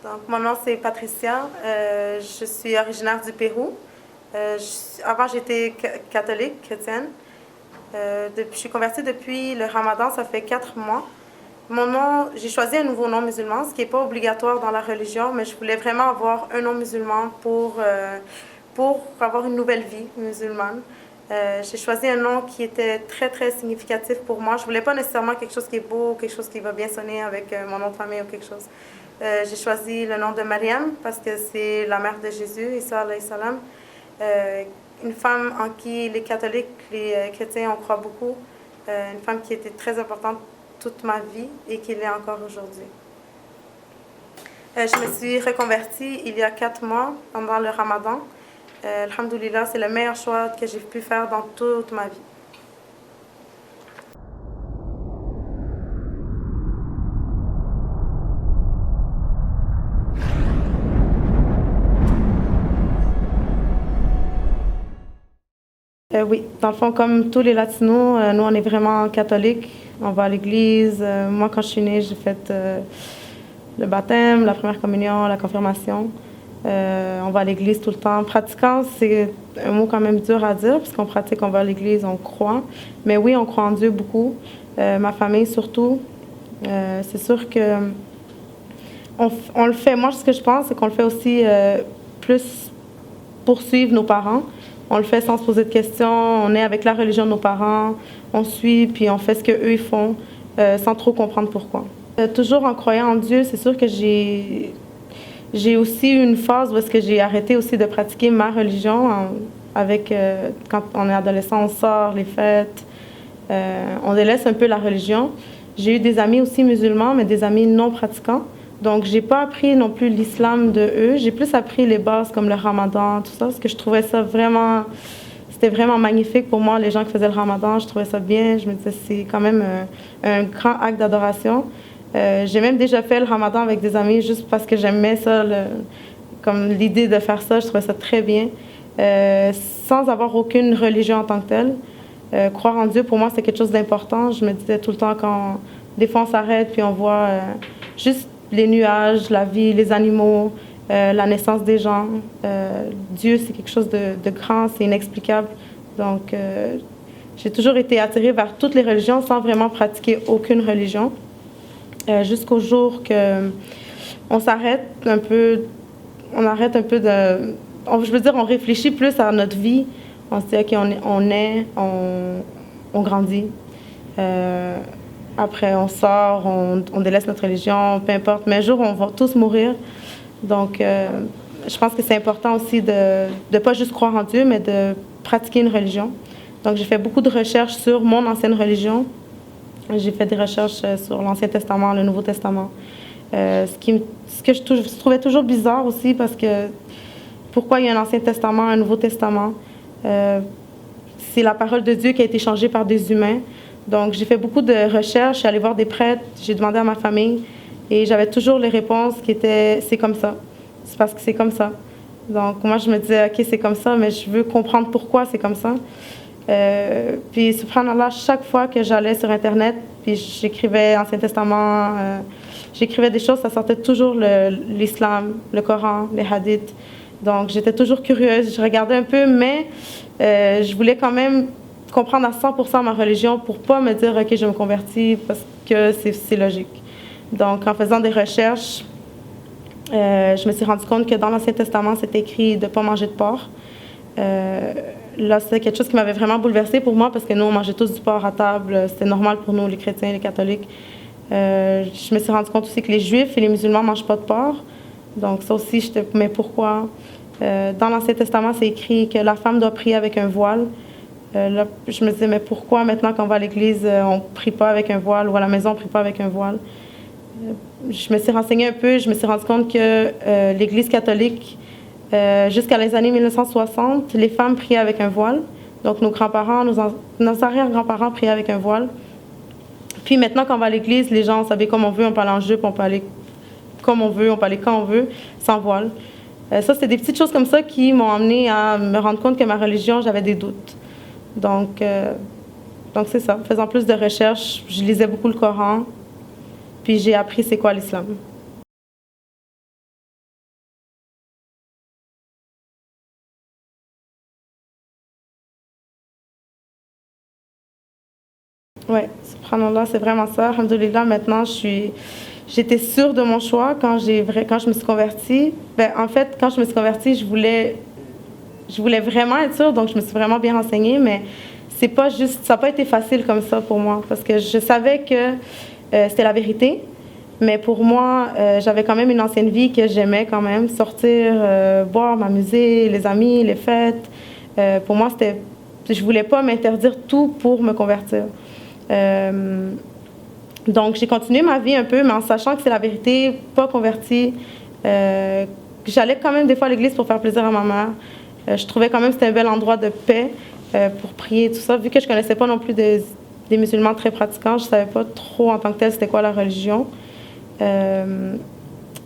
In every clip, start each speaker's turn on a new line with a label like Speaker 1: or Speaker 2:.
Speaker 1: Donc, mon nom, c'est Patricia. Je suis originaire du Pérou. Avant, j'étais catholique, chrétienne. Je suis convertie depuis le Ramadan, ça fait 4 mois. Mon nom, j'ai choisi un nouveau nom musulman, ce qui n'est pas obligatoire dans la religion, mais je voulais vraiment avoir un nom musulman pour avoir une nouvelle vie musulmane. J'ai choisi un nom qui était très, très significatif pour moi. Je voulais pas nécessairement quelque chose qui est beau, quelque chose qui va bien sonner avec mon nom de famille ou quelque chose. J'ai choisi le nom de Mariam parce que c'est la mère de Jésus, Isa alayhi salam. Une femme en qui les catholiques, les chrétiens, on croit beaucoup. Une femme qui était très importante toute ma vie et qui l'est encore aujourd'hui. Je me suis reconvertie il y a 4 mois pendant le Ramadan. Alhamdoulilah, c'est le meilleur choix que j'ai pu faire dans toute ma vie. Oui, dans le fond, comme tous les Latinos, nous, on est vraiment catholiques. On va à l'église. Moi, quand je suis née, j'ai fait le baptême, la première communion, la confirmation. On va à l'église tout le temps. Pratiquant, c'est un mot quand même dur à dire, parce qu'on pratique, on va à l'église, on croit. Mais oui, on croit en Dieu beaucoup. Ma famille surtout. C'est sûr que on le fait. Moi, ce que je pense, c'est qu'on le fait aussi plus pour suivre nos parents. On le fait sans se poser de questions. On est avec la religion de nos parents. On suit, puis on fait ce qu'eux ils font, sans trop comprendre pourquoi. Toujours en croyant en Dieu, c'est sûr que j'ai aussi eu une phase où est-ce que j'ai arrêté aussi de pratiquer ma religion. Quand on est adolescent, on sort, les fêtes. On délaisse un peu la religion. J'ai eu des amis aussi musulmans, mais des amis non pratiquants. Donc, j'ai pas appris non plus l'islam de eux. J'ai plus appris les bases comme le ramadan, tout ça, parce que je trouvais ça vraiment... C'était vraiment magnifique pour moi, les gens qui faisaient le ramadan. Je trouvais ça bien. Je me disais, c'est quand même un grand acte d'adoration. J'ai même déjà fait le ramadan avec des amis juste parce que j'aimais ça, comme l'idée de faire ça. Je trouvais ça très bien. Sans avoir aucune religion en tant que telle. Croire en Dieu, pour moi, c'est quelque chose d'important. Je me disais tout le temps quand... Des fois, on s'arrête puis on voit juste les nuages, la vie, les animaux, la naissance des gens. Dieu, c'est quelque chose de grand, c'est inexplicable. Donc, j'ai toujours été attirée vers toutes les religions sans vraiment pratiquer aucune religion. Jusqu'au jour que on s'arrête un peu, on arrête un peu je veux dire, on réfléchit plus à notre vie. On se dit, OK, on grandit. Après, on sort, on délaisse notre religion, peu importe. Mais un jour, on va tous mourir. Donc, je pense que c'est important aussi de ne pas juste croire en Dieu, mais de pratiquer une religion. Donc, j'ai fait beaucoup de recherches sur mon ancienne religion. J'ai fait des recherches sur l'Ancien Testament, le Nouveau Testament. Ce que je trouvais toujours bizarre aussi, parce que pourquoi il y a un Ancien Testament, un Nouveau Testament? C'est la parole de Dieu qui a été changée par des humains. Donc, j'ai fait beaucoup de recherches, je suis allée voir des prêtres, j'ai demandé à ma famille et j'avais toujours les réponses qui étaient « c'est comme ça, c'est parce que c'est comme ça ». Donc, moi, je me disais « OK, c'est comme ça, mais je veux comprendre pourquoi c'est comme ça ». Puis, subhanallah, chaque fois que j'allais sur Internet, puis j'écrivais Ancien Testament, j'écrivais des choses, ça sortait toujours l'islam, le Coran, les hadiths. Donc, j'étais toujours curieuse, je regardais un peu, mais je voulais quand même comprendre à 100% ma religion pour pas me dire « OK, je me convertis parce que c'est logique ». Donc, en faisant des recherches, je me suis rendu compte que dans l'Ancien Testament, c'est écrit de ne pas manger de porc. Là, c'est quelque chose qui m'avait vraiment bouleversée pour moi parce que nous, on mangeait tous du porc à table. C'était normal pour nous, les chrétiens, les catholiques. Je me suis rendu compte aussi que les juifs et les musulmans ne mangent pas de porc. Donc, ça aussi, j'étais « mais pourquoi ?» Dans l'Ancien Testament, c'est écrit que la femme doit prier avec un voile. Là, je me disais, mais pourquoi maintenant qu'on va à l'église, on ne prie pas avec un voile ou à la maison, on ne prie pas avec un voile? Je me suis renseignée un peu, je me suis rendu compte que l'église catholique, jusqu'à les années 1960, les femmes priaient avec un voile. Donc, nos grands-parents, nos arrière-grands-parents priaient avec un voile. Puis maintenant, quand on va à l'église, les gens s'habillent comme on veut, on peut aller en jupe, on peut aller comme on veut, on peut aller quand on veut, sans voile. Ça, c'était des petites choses comme ça qui m'ont amené à me rendre compte que ma religion, j'avais des doutes. Donc c'est ça. Faisant plus de recherches, je lisais beaucoup le Coran, puis j'ai appris c'est quoi l'islam. Oui, subhanallah, c'est vraiment ça. Alhamdoulilah, maintenant, j'étais sûre de mon choix quand quand je me suis convertie. Ben, en fait, quand je me suis convertie, je voulais vraiment être sûre, donc je me suis vraiment bien renseignée, mais c'est pas juste, ça n'a pas été facile comme ça pour moi, parce que je savais que c'était la vérité, mais pour moi, j'avais quand même une ancienne vie que j'aimais quand même, sortir, boire, m'amuser, les amis, les fêtes. Pour moi, je voulais pas m'interdire tout pour me convertir. Donc, j'ai continué ma vie un peu, mais en sachant que c'est la vérité, pas convertie. J'allais quand même des fois à l'église pour faire plaisir à ma mère. Je trouvais quand même que c'était un bel endroit de paix pour prier, tout ça. Vu que je connaissais pas non plus des musulmans très pratiquants, je savais pas trop en tant que tel c'était quoi la religion.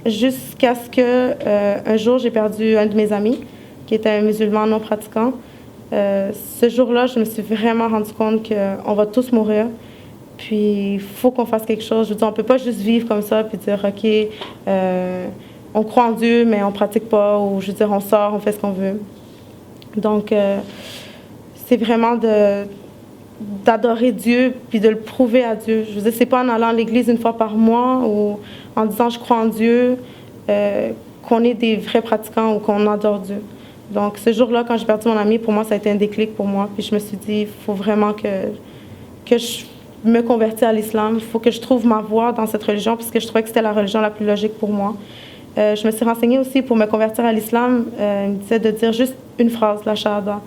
Speaker 1: Jusqu'à ce que un jour, j'ai perdu un de mes amis, qui était un musulman non pratiquant. Ce jour-là, je me suis vraiment rendu compte qu'on va tous mourir. Puis, il faut qu'on fasse quelque chose. Je veux dire, on ne peut pas juste vivre comme ça puis dire, OK, on croit en Dieu, mais on ne pratique pas. Ou, je veux dire, on sort, on fait ce qu'on veut. Donc, c'est vraiment d'adorer Dieu puis de le prouver à Dieu. Je veux dire, c'est pas en allant à l'église une fois par mois ou en disant, je crois en Dieu, qu'on est des vrais pratiquants ou qu'on adore Dieu. Donc, ce jour-là, quand j'ai perdu mon ami, pour moi, ça a été un déclic pour moi. Puis, je me suis dit, il faut vraiment que je me convertisse à l'islam. Il faut que je trouve ma voie dans cette religion, puisque je trouvais que c'était la religion la plus logique pour moi. Je me suis renseignée aussi pour me convertir à l'islam. Il me disait de dire juste une phrase, la shahada.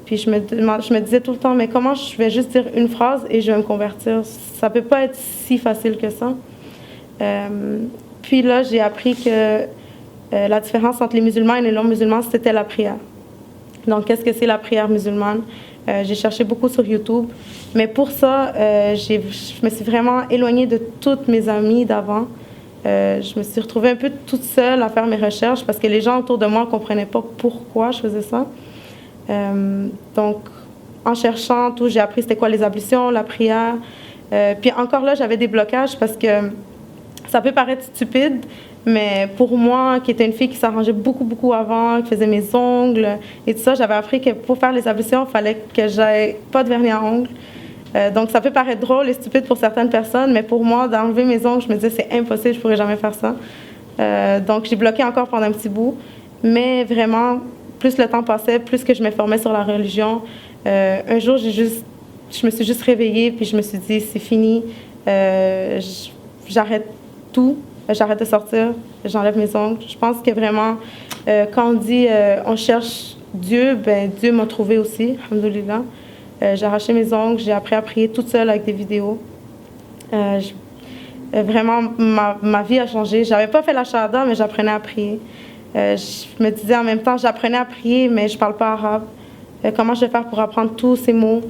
Speaker 1: Puis je me disais tout le temps, mais comment je vais juste dire une phrase et je vais me convertir? Ça peut pas être si facile que ça. Puis là, j'ai appris que la différence entre les musulmans et les non-musulmans, c'était la prière. Donc, qu'est-ce que c'est la prière musulmane? J'ai cherché beaucoup sur YouTube. Mais pour ça, je me suis vraiment éloignée de toutes mes amies d'avant. Je me suis retrouvée un peu toute seule à faire mes recherches parce que les gens autour de moi ne comprenaient pas pourquoi je faisais ça. Donc, en cherchant tout, j'ai appris c'était quoi les ablutions, la prière. Puis encore là, j'avais des blocages parce que ça peut paraître stupide, mais pour moi, qui était une fille qui s'arrangeait beaucoup, beaucoup avant, qui faisait mes ongles et tout ça, j'avais appris que pour faire les ablutions, il fallait que j'aie pas de vernis à ongles. Donc, ça peut paraître drôle et stupide pour certaines personnes, mais pour moi, d'enlever mes ongles, je me disais, c'est impossible, je pourrais jamais faire ça. Donc, j'ai bloqué encore pendant un petit bout. Mais vraiment, plus le temps passait, plus que je m'informais sur la religion. Un jour, je me suis juste réveillée, puis je me suis dit, c'est fini, j'arrête tout. J'arrête de sortir, j'enlève mes ongles. Je pense que vraiment, quand on dit on cherche Dieu, ben Dieu m'a trouvé aussi, alhamdoulilah. J'ai arraché mes ongles, j'ai appris à prier toute seule avec des vidéos. Vraiment, ma vie a changé. J'avais pas fait la shahada, mais j'apprenais à prier. Je me disais en même temps, j'apprenais à prier, mais je parle pas arabe. Comment je vais faire pour apprendre tous ces mots?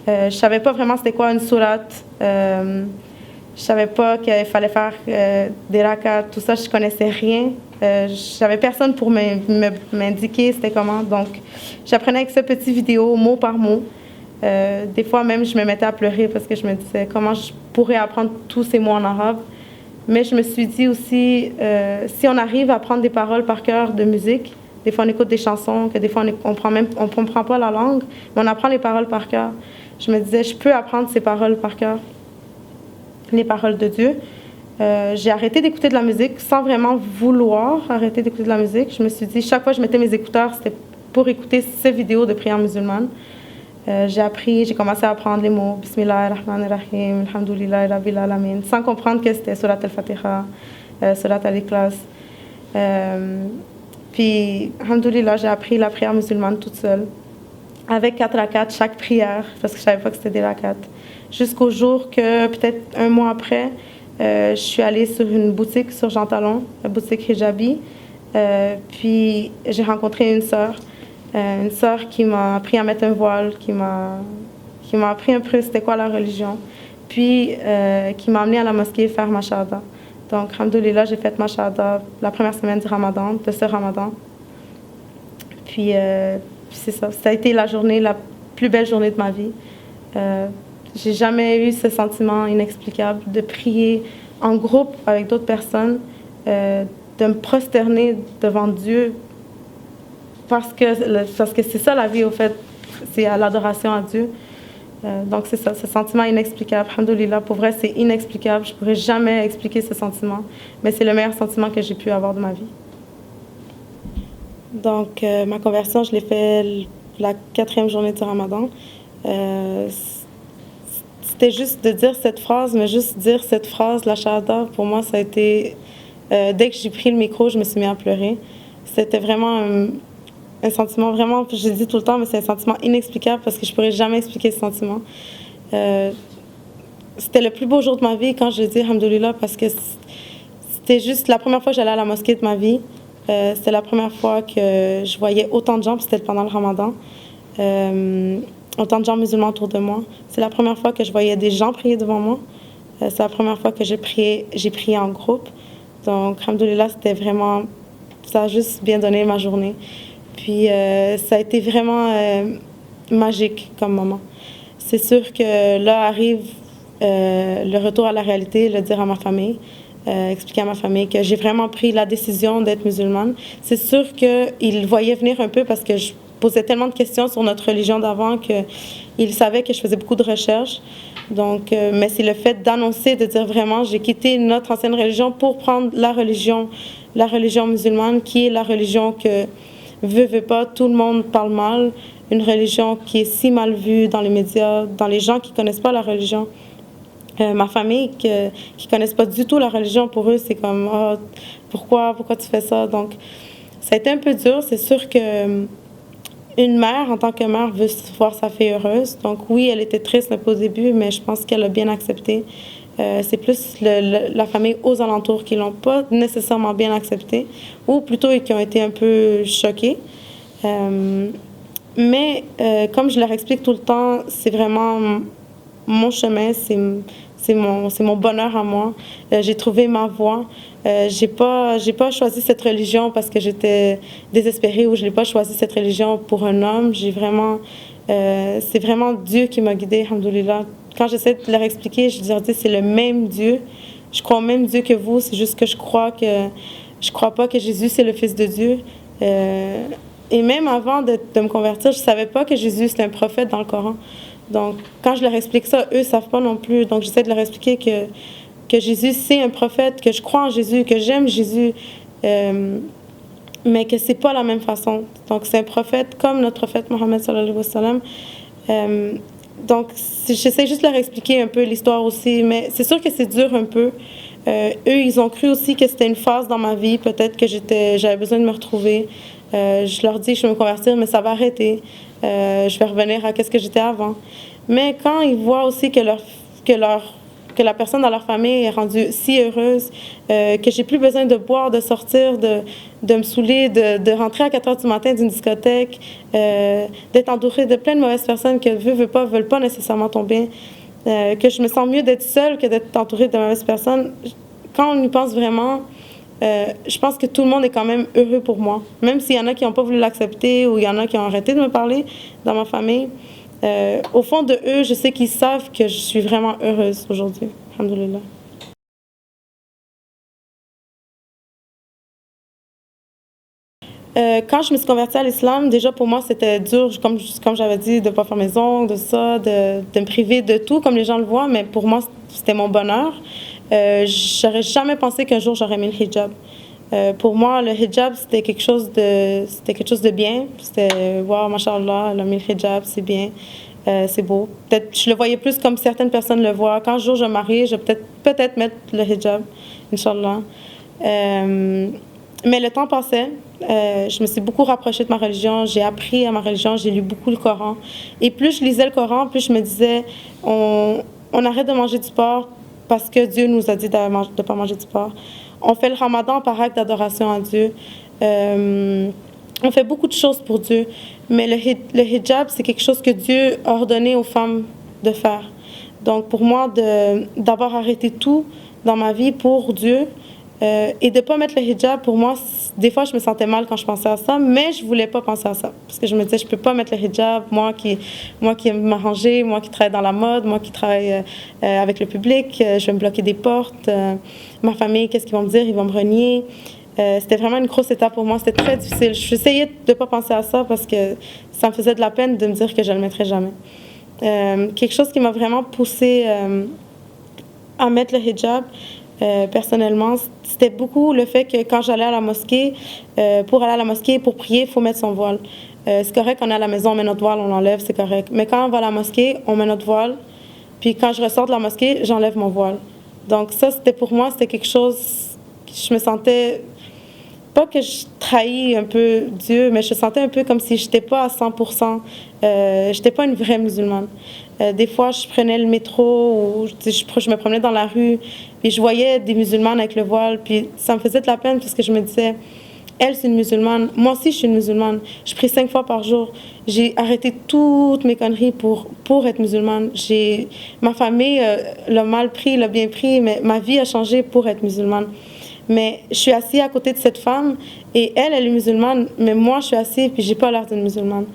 Speaker 1: Je savais pas vraiment c'était quoi une sourate. Je savais pas qu'il fallait faire des rakats, tout ça, je connaissais rien. J'avais personne pour m'indiquer c'était comment. Donc, j'apprenais avec ce petit vidéo, mot par mot. Des fois même, je me mettais à pleurer parce que je me disais comment je pourrais apprendre tous ces mots en arabe. Mais je me suis dit aussi, si on arrive à apprendre des paroles par cœur de musique, des fois on écoute des chansons, que des fois on comprend pas la langue, mais on apprend les paroles par cœur. Je me disais, je peux apprendre ces paroles par cœur. Les paroles de Dieu. J'ai arrêté d'écouter de la musique sans vraiment vouloir arrêter d'écouter de la musique. Je me suis dit, chaque fois que je mettais mes écouteurs, c'était pour écouter ces vidéos de prière musulmane. J'ai commencé à apprendre les mots Bismillahirrahmanirrahim, Alhamdoulillahi Rabbil Alamin, sans comprendre que c'était Surat al-Fatiha, Surat al-Ikhlas. Puis, Alhamdoulilah, j'ai appris la prière musulmane toute seule, avec 4 rakats chaque prière, parce que je ne savais pas que c'était des rakats. Jusqu'au jour que, peut-être un mois après, je suis allée sur une boutique sur Jean Talon, la boutique Hijabi. Puis j'ai rencontré une sœur qui m'a appris à mettre un voile, qui m'a appris un peu c'était quoi la religion. Puis qui m'a amenée à la mosquée faire ma shahada. Donc, alhamdoulilah, j'ai fait ma shahada la première semaine du Ramadan, de ce Ramadan. Puis c'est ça. Ça a été la plus belle journée de ma vie. J'ai jamais eu ce sentiment inexplicable de prier en groupe avec d'autres personnes, de me prosterner devant Dieu, parce que c'est ça la vie, au fait, c'est à l'adoration à Dieu. Donc c'est ça, ce sentiment inexplicable. Alhamdoulilah, pour vrai, c'est inexplicable. Je ne pourrais jamais expliquer ce sentiment, mais c'est le meilleur sentiment que j'ai pu avoir de ma vie. Donc ma conversion, je l'ai fait la 4e journée du Ramadan. C'était juste de dire cette phrase, mais juste dire cette phrase, la shahada, pour moi, ça a été... dès que j'ai pris le micro, je me suis mis à pleurer. C'était vraiment un sentiment vraiment, je le dis tout le temps, mais c'est un sentiment inexplicable parce que je ne pourrais jamais expliquer ce sentiment. C'était le plus beau jour de ma vie quand je le dis, alhamdoulilah, parce que c'était juste la première fois que j'allais à la mosquée de ma vie. C'était la première fois que je voyais autant de gens, puis c'était pendant le Ramadan. Autant de gens musulmans autour de moi. C'est la première fois que je voyais des gens prier devant moi. C'est la première fois que j'ai prié en groupe. Donc, alhamdoulilah, c'était vraiment... Ça a juste bien donné ma journée. Puis, ça a été vraiment magique comme moment. C'est sûr que là arrive le retour à la réalité, le dire à ma famille, expliquer à ma famille que j'ai vraiment pris la décision d'être musulmane. C'est sûr qu'ils voyaient venir un peu parce que je posais tellement de questions sur notre religion d'avant qu'ils savaient que je faisais beaucoup de recherches. Donc, mais c'est le fait d'annoncer, de dire vraiment, j'ai quitté notre ancienne religion pour prendre la religion musulmane, qui est la religion que, veut pas, tout le monde parle mal, une religion qui est si mal vue dans les médias, dans les gens qui connaissent pas la religion. Ma famille, qui connaissent pas du tout la religion, pour eux, c'est comme, oh, pourquoi tu fais ça? Donc, ça a été un peu dur. C'est sûr que une mère, en tant que mère, veut voir sa fille heureuse. Donc oui, elle était triste un peu au début, mais je pense qu'elle a bien accepté. C'est plus la famille aux alentours qui l'ont pas nécessairement bien accepté, ou plutôt qui ont été un peu choqués. Mais comme je leur explique tout le temps, c'est vraiment mon chemin, c'est mon bonheur à moi. J'ai trouvé ma voie. J'ai pas choisi cette religion parce que j'étais désespérée, ou je n'ai pas choisi cette religion pour un homme. C'est vraiment Dieu qui m'a guidée, alhamdoulilah. Quand j'essaie de leur expliquer, je leur dis c'est le même Dieu. Je crois au même Dieu que vous, c'est juste que je crois pas que Jésus c'est le Fils de Dieu. Et même avant de me convertir, je savais pas que Jésus c'était un prophète dans le Coran. Donc, quand je leur explique ça, eux ne savent pas non plus. Donc, j'essaie de leur expliquer que Jésus, c'est un prophète, que je crois en Jésus, que j'aime Jésus, mais que c'est pas la même façon. Donc, c'est un prophète comme notre prophète Mohammed sallallahu alayhi wa sallam. Donc, j'essaie juste de leur expliquer un peu l'histoire aussi, mais c'est sûr que c'est dur un peu. Eux, ils ont cru aussi que c'était une phase dans ma vie, peut-être que j'avais besoin de me retrouver. Je leur dis, je vais me convertir, mais ça va arrêter. Je vais revenir à ce que j'étais avant. Mais quand ils voient aussi que la personne dans leur famille est rendue si heureuse, que j'ai plus besoin de boire, de sortir, de me saouler, de rentrer à 4 heures du matin d'une discothèque, d'être entourée de plein de mauvaises personnes que veulent pas nécessairement tomber, que je me sens mieux d'être seule que d'être entourée de mauvaises personnes. Quand on y pense vraiment, je pense que tout le monde est quand même heureux pour moi. Même s'il y en a qui n'ont pas voulu l'accepter ou il y en a qui ont arrêté de me parler dans ma famille, au fond de eux, je sais qu'ils savent que je suis vraiment heureuse aujourd'hui. Alhamdoulilah. Quand je me suis convertie à l'islam, déjà pour moi c'était dur, comme j'avais dit, de ne pas faire mes ongles, de me priver de tout comme les gens le voient, mais pour moi c'était mon bonheur. J'aurais jamais pensé qu'un jour j'aurais mis le hijab. Pour moi, le hijab c'était quelque chose de bien. C'était wow, mashallah, elle a mis le hijab, c'est bien, c'est beau. Peut-être je le voyais plus comme certaines personnes le voient. Quand un jour je me marie, je vais peut-être mettre le hijab, Inch'Allah. Mais le temps passait. Je me suis beaucoup rapprochée de ma religion. J'ai appris à ma religion. J'ai lu beaucoup le Coran. Et plus je lisais le Coran, plus je me disais, on arrête de manger du porc parce que Dieu nous a dit de ne pas manger du porc. On fait le Ramadan par acte d'adoration à Dieu. On fait beaucoup de choses pour Dieu. Mais le hijab, c'est quelque chose que Dieu a ordonné aux femmes de faire. Donc pour moi, d'avoir arrêté tout dans ma vie pour Dieu, et de ne pas mettre le hijab, pour moi, des fois, je me sentais mal quand je pensais à ça, mais je ne voulais pas penser à ça. Parce que je me disais, je ne peux pas mettre le hijab, moi qui aime m'arranger, moi qui travaille dans la mode, moi qui travaille avec le public, je vais me bloquer des portes. Ma famille, qu'est-ce qu'ils vont me dire? Ils vont me renier. C'était vraiment une grosse étape pour moi, c'était très difficile. J'essayais de ne pas penser à ça parce que ça me faisait de la peine de me dire que je ne le mettrais jamais. Quelque chose qui m'a vraiment poussée à mettre le hijab, personnellement, c'était beaucoup le fait que quand j'allais à la mosquée, pour aller à la mosquée, pour prier, il faut mettre son voile. C'est correct, on est à la maison, on met notre voile, on l'enlève, c'est correct. Mais quand on va à la mosquée, on met notre voile, puis quand je ressors de la mosquée, j'enlève mon voile. Donc ça, c'était pour moi, c'était quelque chose, je me sentais, pas que je trahis un peu Dieu, mais je sentais un peu comme si je n'étais pas à 100%, je n'étais pas une vraie musulmane. Des fois, je prenais le métro ou je me promenais dans la rue, puis je voyais des musulmanes avec le voile, puis ça me faisait de la peine parce que je me disais, elle, c'est une musulmane. Moi aussi, je suis une musulmane. Je prie 5 fois par jour. J'ai arrêté toutes mes conneries pour être musulmane. Ma famille l'a mal pris, l'a bien pris, mais ma vie a changé pour être musulmane. Mais je suis assise à côté de cette femme et elle est musulmane, mais moi, je suis assise puis j'ai pas l'air d'une musulmane.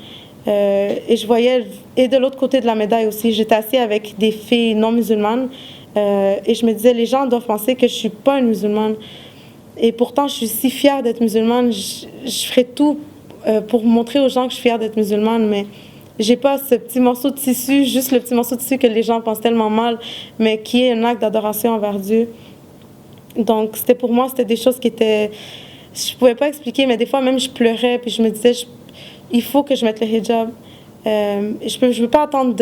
Speaker 1: Et je voyais, et de l'autre côté de la médaille aussi, j'étais assise avec des filles non musulmanes et je me disais, les gens doivent penser que je suis pas une musulmane. Et pourtant, je suis si fière d'être musulmane. Je ferai tout pour montrer aux gens que je suis fière d'être musulmane, mais j'ai pas ce petit morceau de tissu, juste le petit morceau de tissu que les gens pensent tellement mal, mais qui est un acte d'adoration envers Dieu. Donc, c'était pour moi, c'était des choses qui étaient... Je pouvais pas expliquer, mais des fois même, je pleurais, puis je me disais, il faut que je mette le hijab. Je veux pas attendre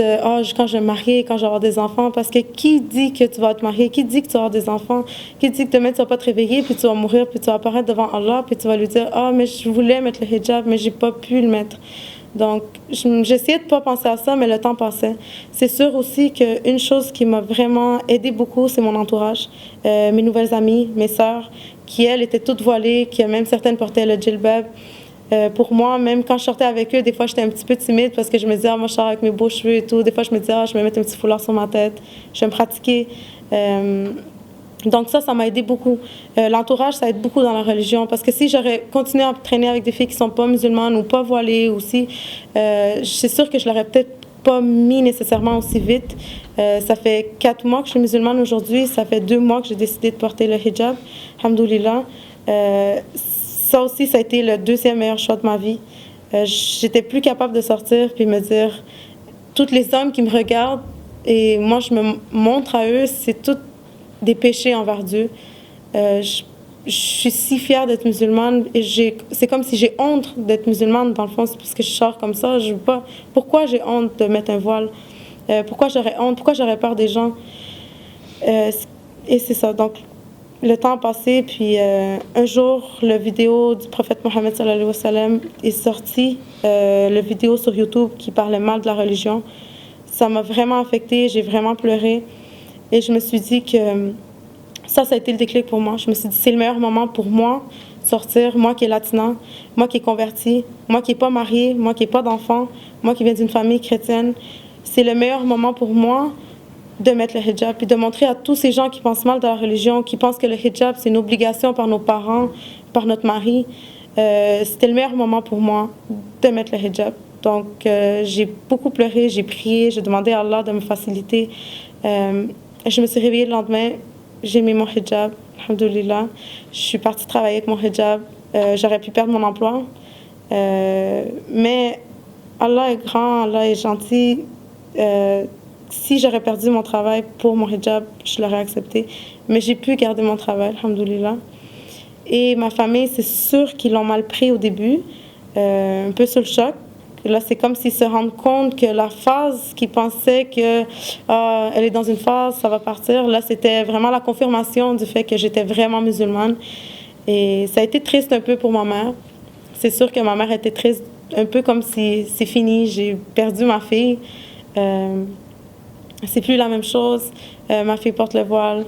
Speaker 1: quand je vais me marier, quand je vais avoir des enfants, parce que qui dit que tu vas te marier, qui dit que tu vas avoir des enfants, qui dit que demain tu vas pas te réveiller, puis tu vas mourir, puis tu vas apparaître devant Allah, puis tu vas lui dire, mais je voulais mettre le hijab, mais j'ai pas pu le mettre. Donc, j'essayais de pas penser à ça, mais le temps passait. C'est sûr aussi qu'une chose qui m'a vraiment aidée beaucoup, c'est mon entourage. Mes nouvelles amies, mes sœurs, qui, elles, étaient toutes voilées, qui même certaines portaient le djilbab. Pour moi, même quand je sortais avec eux, des fois, j'étais un petit peu timide parce que je me disais, moi, je sors avec mes beaux cheveux et tout. Des fois, je me disais, je vais me mettre un petit foulard sur ma tête. Je vais me pratiquer. Donc ça m'a aidé beaucoup. L'entourage, ça aide beaucoup dans la religion parce que si j'aurais continué à traîner avec des filles qui ne sont pas musulmanes ou pas voilées aussi, c'est sûr que je l'aurais peut-être pas mis nécessairement aussi vite. Ça fait 4 mois que je suis musulmane aujourd'hui. Ça fait 2 mois que j'ai décidé de porter le hijab. Alhamdoulilah. Ça aussi, ça a été le 2e meilleur choix de ma vie. J'étais plus capable de sortir puis me dire, tous les hommes qui me regardent et moi je me montre à eux, c'est tout des péchés envers Dieu. Je suis si fière d'être musulmane et c'est comme si j'ai honte d'être musulmane dans le fond, c'est parce que je sors comme ça. Je veux pas. Pourquoi j'ai honte de mettre un voile? Pourquoi j'aurais honte? Pourquoi j'aurais peur des gens? Et c'est ça. Donc, le temps a passé, puis un jour, la vidéo du prophète Mohammed sallallahu alayhi wa sallam est sortie, la vidéo sur YouTube qui parlait mal de la religion. Ça m'a vraiment affectée, j'ai vraiment pleuré. Et je me suis dit que ça a été le déclic pour moi. Je me suis dit, c'est le meilleur moment pour moi, sortir, moi qui est latina, moi qui est convertie, moi qui n'ai pas mariée, moi qui n'ai pas d'enfant, moi qui viens d'une famille chrétienne. C'est le meilleur moment pour moi de mettre le hijab et de montrer à tous ces gens qui pensent mal de la religion, qui pensent que le hijab, c'est une obligation par nos parents, par notre mari. C'était le meilleur moment pour moi de mettre le hijab. Donc, j'ai beaucoup pleuré, j'ai prié, j'ai demandé à Allah de me faciliter. Je me suis réveillée le lendemain, j'ai mis mon hijab, alhamdoulilah. Je suis partie travailler avec mon hijab. J'aurais pu perdre mon emploi. Mais Allah est grand, Allah est gentil. Si j'aurais perdu mon travail pour mon hijab, je l'aurais accepté. Mais j'ai pu garder mon travail, alhamdoulilah. Et ma famille, c'est sûr qu'ils l'ont mal pris au début, un peu sur le choc. Là, c'est comme s'ils se rendent compte que la phase qu'ils pensaient que elle est dans une phase, ça va partir. Là, c'était vraiment la confirmation du fait que j'étais vraiment musulmane. Et ça a été triste un peu pour ma mère. C'est sûr que ma mère était triste, un peu comme si c'est fini, j'ai perdu ma fille. C'est plus la même chose. Ma fille porte le voile.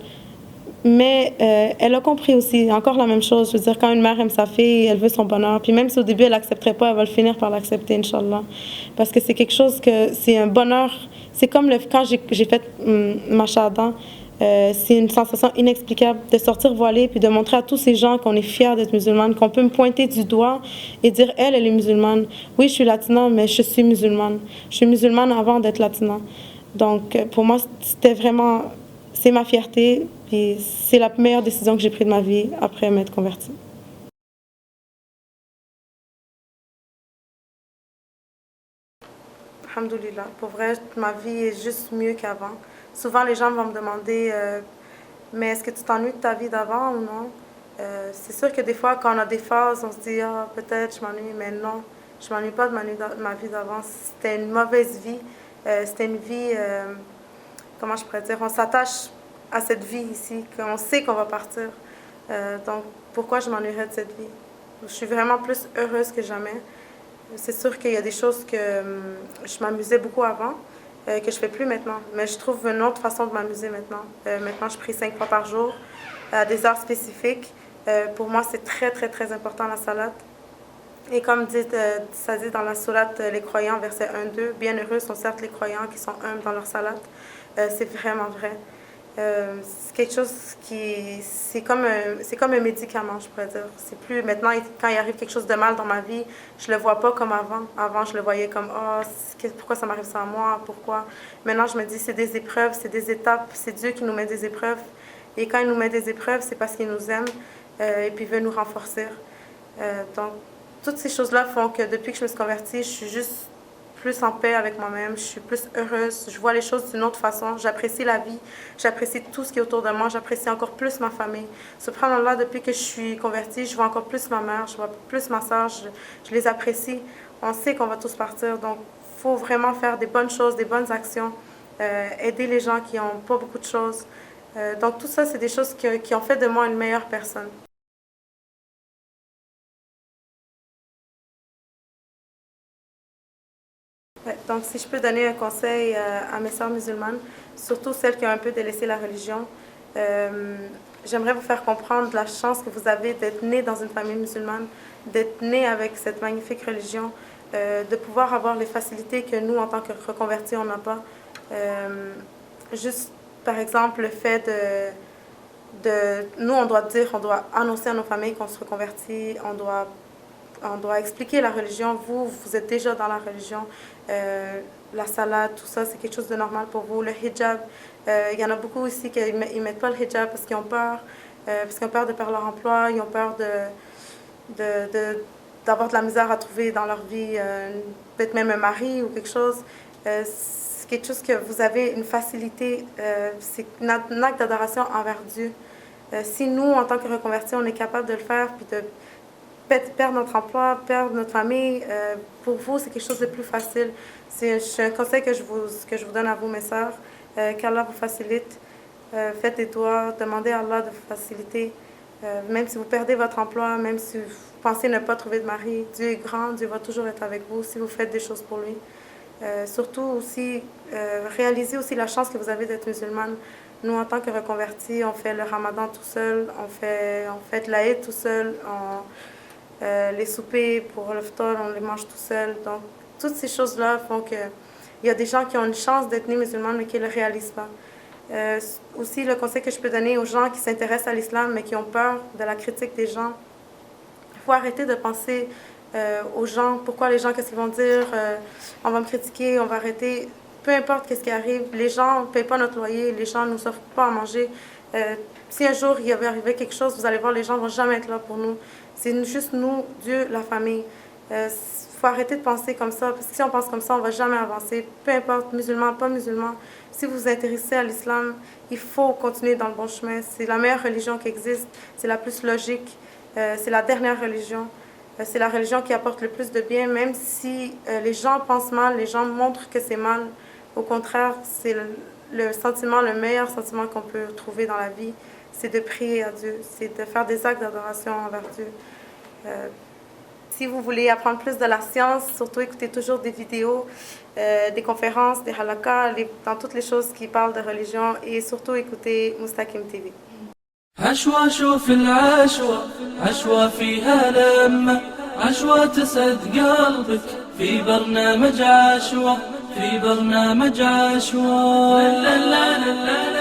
Speaker 1: Mais elle a compris aussi, encore la même chose. Je veux dire, quand une mère aime sa fille, elle veut son bonheur. Puis même si au début elle n'accepterait pas, elle va le finir par l'accepter, Inch'Allah. Parce que c'est quelque chose c'est un bonheur. C'est comme quand j'ai fait ma shahada, c'est une sensation inexplicable de sortir voilée puis de montrer à tous ces gens qu'on est fiers d'être musulmane, qu'on peut me pointer du doigt et dire, elle est musulmane. Oui, je suis latina, mais je suis musulmane. Je suis musulmane avant d'être latina. Donc, pour moi, c'était vraiment... C'est ma fierté, puis c'est la meilleure décision que j'ai prise de ma vie après m'être convertie. alhamdoulilah. Pour vrai, ma vie est juste mieux qu'avant. Souvent, les gens vont me demander mais est-ce que tu t'ennuies de ta vie d'avant ou non? C'est sûr que des fois, quand on a des phases, on se dit ah, peut-être je m'ennuie, mais non, je m'ennuie pas de ma vie d'avant. C'était une mauvaise vie. C'était une vie, comment je pourrais dire, on s'attache à cette vie ici, qu'on sait qu'on va partir. Donc, pourquoi je m'ennuierais de cette vie? Je suis vraiment plus heureuse que jamais. C'est sûr qu'il y a des choses que je m'amusais beaucoup avant, que je fais plus maintenant. Mais je trouve une autre façon de m'amuser maintenant. Maintenant, je prie 5 fois par jour, à des heures spécifiques. Pour moi, c'est très, très, très important la salade. Et comme ça dit dans la sourate Les Croyants, verset 1-2, bienheureux sont certes les croyants qui sont humbles dans leur salade. C'est vraiment vrai. C'est quelque chose qui c'est comme un médicament, je pourrais dire. C'est plus maintenant, quand il arrive quelque chose de mal dans ma vie, je le vois pas comme avant. Je le voyais comme pourquoi ça m'arrive ça à moi, pourquoi. Maintenant je me dis c'est des épreuves, c'est des étapes, c'est Dieu qui nous met des épreuves, et quand il nous met des épreuves, c'est parce qu'il nous aime, et puis il veut nous renforcer. Donc toutes ces choses-là font que depuis que je me suis convertie, je suis juste plus en paix avec moi-même, je suis plus heureuse, je vois les choses d'une autre façon, j'apprécie la vie, j'apprécie tout ce qui est autour de moi, j'apprécie encore plus ma famille. Subhanallah, depuis que je suis convertie, je vois encore plus ma mère, je vois plus ma soeur, je les apprécie. On sait qu'on va tous partir, donc il faut vraiment faire des bonnes choses, des bonnes actions, aider les gens qui n'ont pas beaucoup de choses. Donc tout ça, c'est des choses qui ont fait de moi une meilleure personne. Ouais, donc, si je peux donner un conseil à mes sœurs musulmanes, surtout celles qui ont un peu délaissé la religion, j'aimerais vous faire comprendre la chance que vous avez d'être nées dans une famille musulmane, d'être nées avec cette magnifique religion, de pouvoir avoir les facilités que nous, en tant que reconvertis, on n'a pas. Juste, par exemple, le fait nous, on doit annoncer à nos familles qu'on se reconvertit, on doit expliquer la religion. Vous êtes déjà dans la religion. La salade, tout ça, c'est quelque chose de normal pour vous. Le hijab, il y en a beaucoup ici qui ne mettent pas le hijab parce qu'ils ont peur. Parce qu'ils ont peur de perdre leur emploi, ils ont peur d'avoir de la misère à trouver dans leur vie, peut-être même un mari ou quelque chose. C'est quelque chose que vous avez une facilité, c'est un acte d'adoration envers Dieu. Si nous, en tant que reconvertis, on est capable de le faire, puis de perdre notre emploi, perdre notre famille, pour vous, c'est quelque chose de plus facile. C'est un conseil que je vous donne à vous, mes sœurs, qu'Allah vous facilite. Faites des doigts, demandez à Allah de vous faciliter. Même si vous perdez votre emploi, même si vous pensez ne pas trouver de mari, Dieu est grand, Dieu va toujours être avec vous si vous faites des choses pour lui. Surtout aussi, réalisez aussi la chance que vous avez d'être musulmane. Nous, en tant que reconvertis, on fait le ramadan tout seul, on fait l'Aïd tout seul, les soupers pour le ftar, on les mange tout seul. Donc, toutes ces choses-là font qu'il y a des gens qui ont une chance d'être nés musulmans, mais qui ne le réalisent pas. Aussi, le conseil que je peux donner aux gens qui s'intéressent à l'islam, mais qui ont peur de la critique des gens, il faut arrêter de penser aux gens, pourquoi les gens, qu'est-ce qu'ils vont dire, on va me critiquer, on va arrêter. Peu importe qu'est-ce qui arrive, les gens ne payent pas notre loyer, les gens ne nous offrent pas à manger. Si un jour il y avait arrivé quelque chose, vous allez voir, les gens ne vont jamais être là pour nous. C'est juste nous, Dieu, la famille. Il faut arrêter de penser comme ça, parce que si on pense comme ça, on ne va jamais avancer. Peu importe, musulman, pas musulman. Si vous vous intéressez à l'islam, il faut continuer dans le bon chemin. C'est la meilleure religion qui existe, c'est la plus logique, c'est la dernière religion. C'est la religion qui apporte le plus de bien, même si les gens pensent mal, les gens montrent que c'est mal. Au contraire, c'est le meilleur sentiment qu'on peut trouver dans la vie, c'est de prier à Dieu, c'est de faire des actes d'adoration envers Dieu. Si vous voulez apprendre plus de la science, surtout écoutez toujours des vidéos, des conférences, des halakas, dans toutes les choses qui parlent de religion, et surtout écoutez Mustaqim TV.
Speaker 2: عشوة شوف العشوة عشوة فيها لمة عشوة تسعد قلبك في برنامج عشوة في برنامج عشوة لا لا لا لا